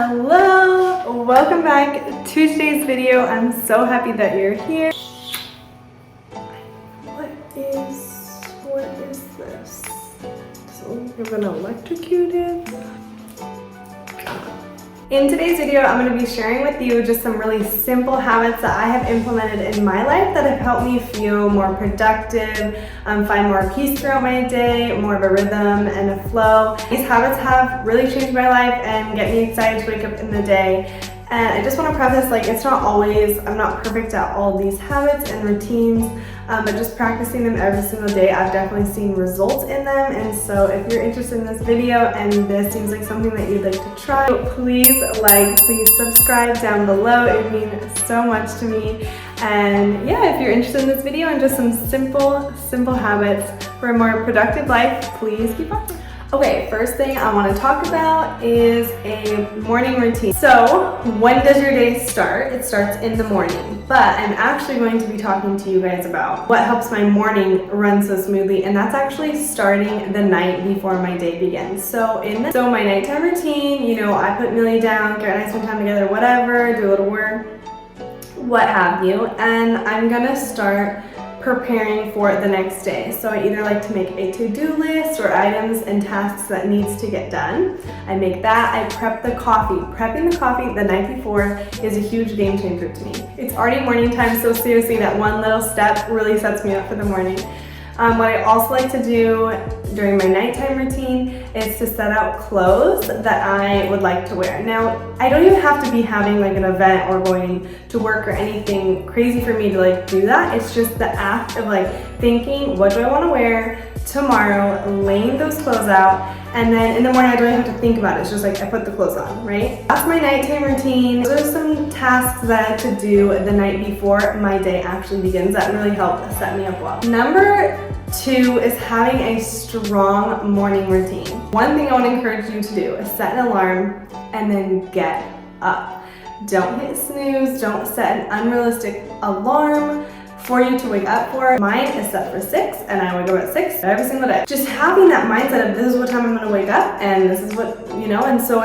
Hello, welcome back to today's video. I'm so happy that you're here. What is this? So you're gonna electrocute it. In today's video, I'm going to be sharing with you just some really simple habits that I have implemented in my life that have helped me feel more productive, find more peace throughout my day, more of a rhythm and a flow. These habits have really changed my life and get me excited to wake up in the day. And I just want to preface, it's not always, I'm not perfect at all these habits and routines, but just practicing them every single day, I've definitely seen results in them. And so if you're interested in this video and this seems like something that you'd like to try, please please subscribe down below. It would mean so much to me. And yeah, if you're interested in this video and just some simple habits for a more productive life, please keep watching. Okay, first thing I want to talk about is a morning routine. So, when does your day start? It starts in the morning, but I'm actually going to be talking to you guys about what helps my morning run so smoothly, and that's actually starting the night before my day begins. So my nighttime routine, I put Millie down, get a nice time together, whatever, do a little work, what have you, and I'm gonna start preparing for the next day. So I either like to make a to-do list or items and tasks that needs to get done. I make that, I prep the coffee. Prepping the coffee the night before is a huge game changer to me. It's already morning time, so seriously that one little step really sets me up for the morning. What I also like to do during my nighttime routine is to set out clothes that I would like to wear. Now, I don't even have to be having an event or going to work or anything crazy for me to do that. It's just the act of thinking, what do I want to wear tomorrow, laying those clothes out, and then in the morning I don't even have to think about it. It's just I put the clothes on, right? That's my nighttime routine. Those are some tasks that I have to do the night before my day actually begins that really help set me up well. Number 2 is having a strong morning routine. One thing I want to encourage you to do is set an alarm and then get up. Don't hit snooze, don't set an unrealistic alarm for you to wake up for. Mine is set for 6 and I wake up at 6 every single day. Just having that mindset of this is what time I'm going to wake up and this is what, and so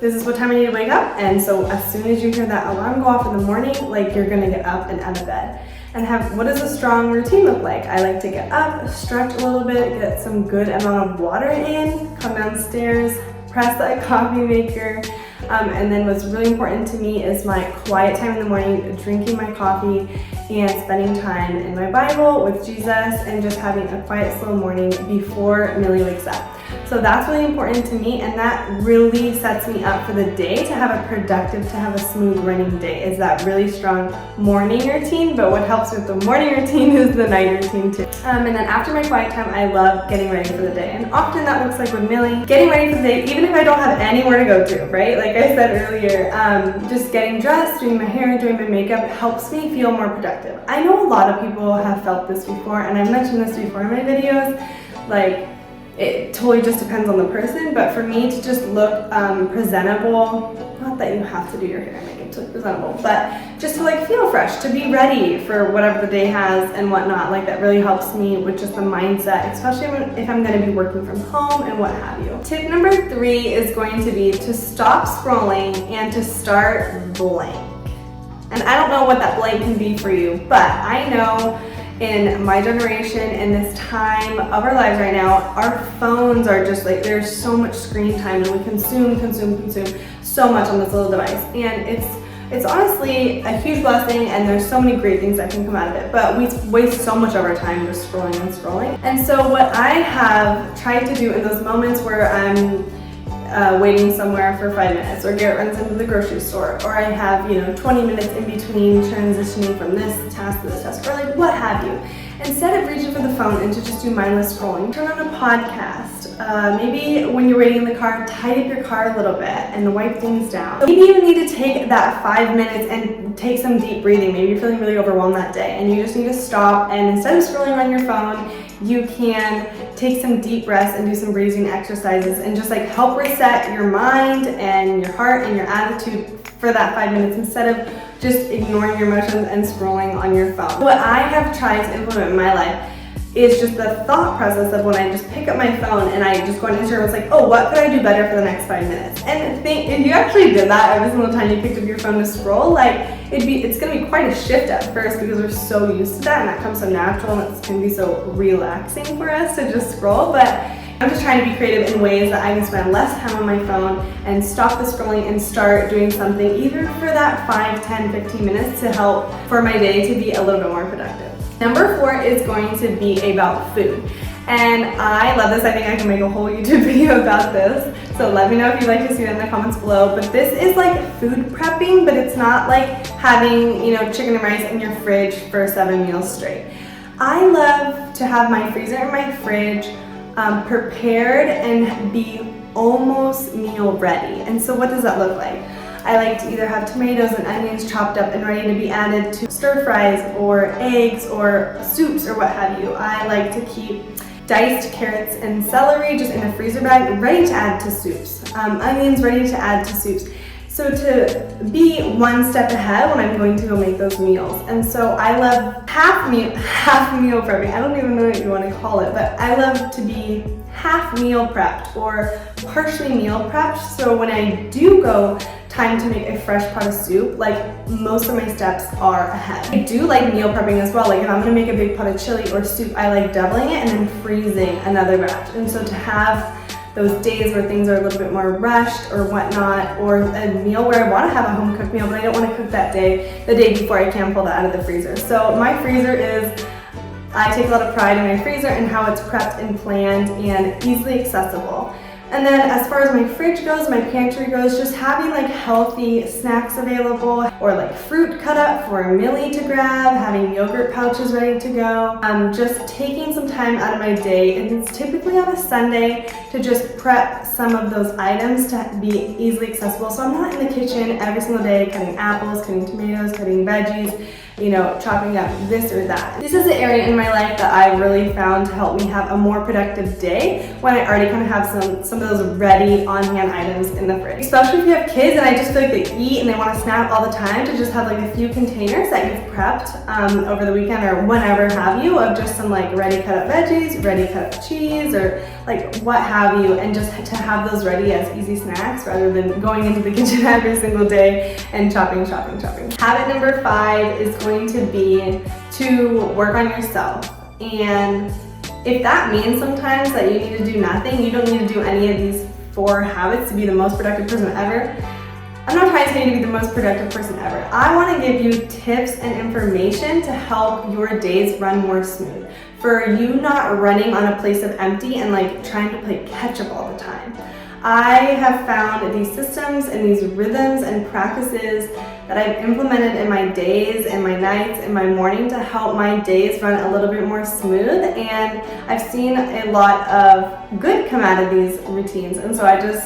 this is what time I need to wake up, and so as soon as you hear that alarm go off in the morning, you're going to get up and out of bed. And what does a strong routine look like? I like to get up, stretch a little bit, get some good amount of water in, come downstairs, press that coffee maker, and then what's really important to me is my quiet time in the morning, drinking my coffee and spending time in my Bible with Jesus and just having a quiet, slow morning before Millie wakes up. So that's really important to me, and that really sets me up for the day to have a smooth running day, is that really strong morning routine. But what helps with the morning routine is the night routine too. And then after my quiet time, I love getting ready for the day. And often that looks like with Millie, getting ready for the day, even if I don't have anywhere to go to, right? Like I said earlier, just getting dressed, doing my hair, doing my makeup helps me feel more productive. I know a lot of people have felt this before, and I've mentioned this before in my videos, it totally just depends on the person, but for me to just look presentable, not that you have to do your hair and makeup to look presentable, but just to feel fresh, to be ready for whatever the day has and whatnot, that really helps me with just the mindset, especially if I'm going to be working from home and what have you. Tip number 3 is going to be to stop scrolling and to start blank. And I don't know what that blank can be for you, but I know in my generation, in this time of our lives right now, our phones are just there's so much screen time and we consume so much on this little device. And it's honestly a huge blessing, and there's so many great things that can come out of it, but we waste so much of our time just scrolling. And so what I have tried to do in those moments where I'm waiting somewhere for 5 minutes, or Garrett runs into the grocery store, or I have 20 minutes in between transitioning from this task to this task, or what have you. Instead of reaching for the phone and to just do mindless scrolling, turn on a podcast. Maybe when you're waiting in the car, tidy up your car a little bit and wipe things down. Maybe you need to take that 5 minutes and take some deep breathing. Maybe you're feeling really overwhelmed that day and you just need to stop, and instead of scrolling on your phone, you can take some deep breaths and do some breathing exercises and just help reset your mind and your heart and your attitude for that 5 minutes instead of just ignoring your emotions and scrolling on your phone. What I have tried to implement in my life is just the thought process of when I just pick up my phone and I just go on Instagram, it's like, oh, what could I do better for the next 5 minutes? And if you actually did that every single time you picked up your phone to scroll, like it's gonna be quite a shift at first because we're so used to that and that comes so natural and it's gonna be so relaxing for us to just scroll. But I'm just trying to be creative in ways that I can spend less time on my phone and stop the scrolling and start doing something either for that 5, 10, 15 minutes to help for my day to be a little bit more productive. Number 4 is going to be about food. And I love this. I think I can make a whole YouTube video about this. So let me know if you'd like to see that in the comments below. But this is like food prepping, but it's not like having, chicken and rice in your fridge for 7 meals straight. I love to have my freezer and my fridge prepared and be almost meal ready. And so what does that look like? I like to either have tomatoes and onions chopped up and ready to be added to stir fries or eggs or soups or what have you. I like to keep diced carrots and celery just in a freezer bag ready to add to soups. Onions ready to add to soups. So to be one step ahead when I'm going to go make those meals. And so I love half meal prepping. I don't even know what you want to call it, but I love to be half meal prepped or partially meal prepped. So when I do go time to make a fresh pot of soup, like most of my steps are ahead. I do like meal prepping as well. Like if I'm gonna make a big pot of chili or soup, I like doubling it and then freezing another batch. And so to have those days where things are a little bit more rushed or whatnot, or a meal where I want to have a home cooked meal, but I don't want to cook that day, the day before I can pull that out of the freezer. So my freezer is, I take a lot of pride in my freezer and how it's prepped and planned and easily accessible. And then as far as my fridge goes, my pantry goes, just having like healthy snacks available or like fruit cut up for Millie to grab, having yogurt pouches ready to go. Just taking some time out of my day, and it's typically on a Sunday, to just prep some of those items to be easily accessible. So I'm not in the kitchen every single day cutting apples, cutting tomatoes, cutting veggies, chopping up this or that. This is the area in my life that I really found to help me have a more productive day when I already kind of have some of those ready on-hand items in the fridge. Especially if you have kids and I just feel like they eat and they want to snack all the time, to just have like a few containers that you've prepped over the weekend or whenever have you, of just some like ready cut up veggies, ready cut up cheese, or like what have you, and just to have those ready as easy snacks rather than going into the kitchen every single day and chopping. Habit number 5 is going to be to work on yourself. And if that means sometimes that you need to do nothing, you don't need to do any of these 4 habits to be the most productive person ever. I'm not trying to say you to be the most productive person ever. I want to give you tips and information to help your days run more smooth. For you not running on a place of empty and like trying to play catch up all the time. I have found these systems and these rhythms and practices that I've implemented in my days and my nights and my morning to help my days run a little bit more smooth, and I've seen a lot of good come out of these routines, and so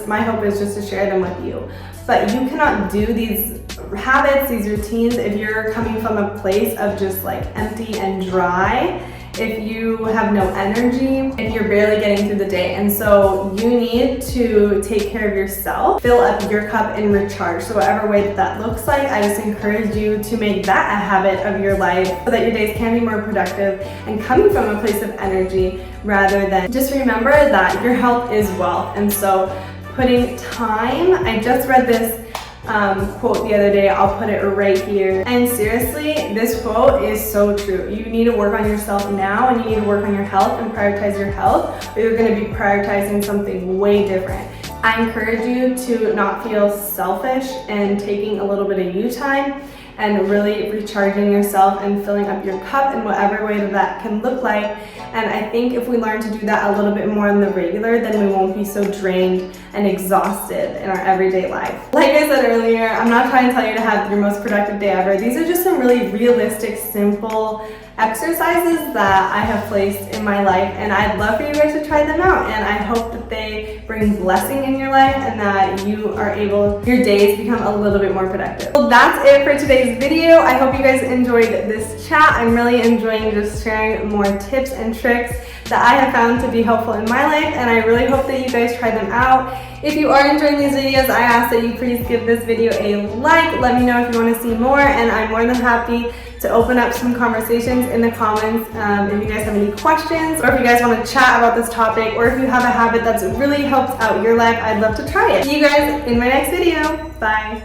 my hope is just to share them with you. But you cannot do these habits, these routines, if you're coming from a place of just like empty and dry, if you have no energy, if you're barely getting through the day. And so you need to take care of yourself, fill up your cup and recharge. So whatever way that looks like, I just encourage you to make that a habit of your life so that your days can be more productive and coming from a place of energy rather than just remember that your health is wealth. And so putting time, I just read this quote the other day, I'll put it right here. And seriously, this quote is so true. You need to work on yourself now, and you need to work on your health and prioritize your health, or you're going to be prioritizing something way different. I encourage you to not feel selfish and taking a little bit of you time and really recharging yourself and filling up your cup in whatever way that can look like. And I think if we learn to do that a little bit more in the regular, then we won't be so drained and exhausted in our everyday life. Like I said earlier, I'm not trying to tell you to have your most productive day ever. These are just some really realistic, simple exercises that I have placed in my life, and I'd love for you guys to try them out, and I hope that they bring blessing in your life and that you are able, your days become a little bit more productive. Well, that's it for today's video. I hope you guys enjoyed this chat. I'm really enjoying just sharing more tips and tricks that I have found to be helpful in my life, and I really hope that you guys try them out. If you are enjoying these videos, I ask that you please give this video a like. Let me know if you want to see more, and I'm more than happy to open up some conversations in the comments if you guys have any questions, or if you guys want to chat about this topic, or if you have a habit that's really helped out your life, I'd love to try it. See you guys in my next video. Bye.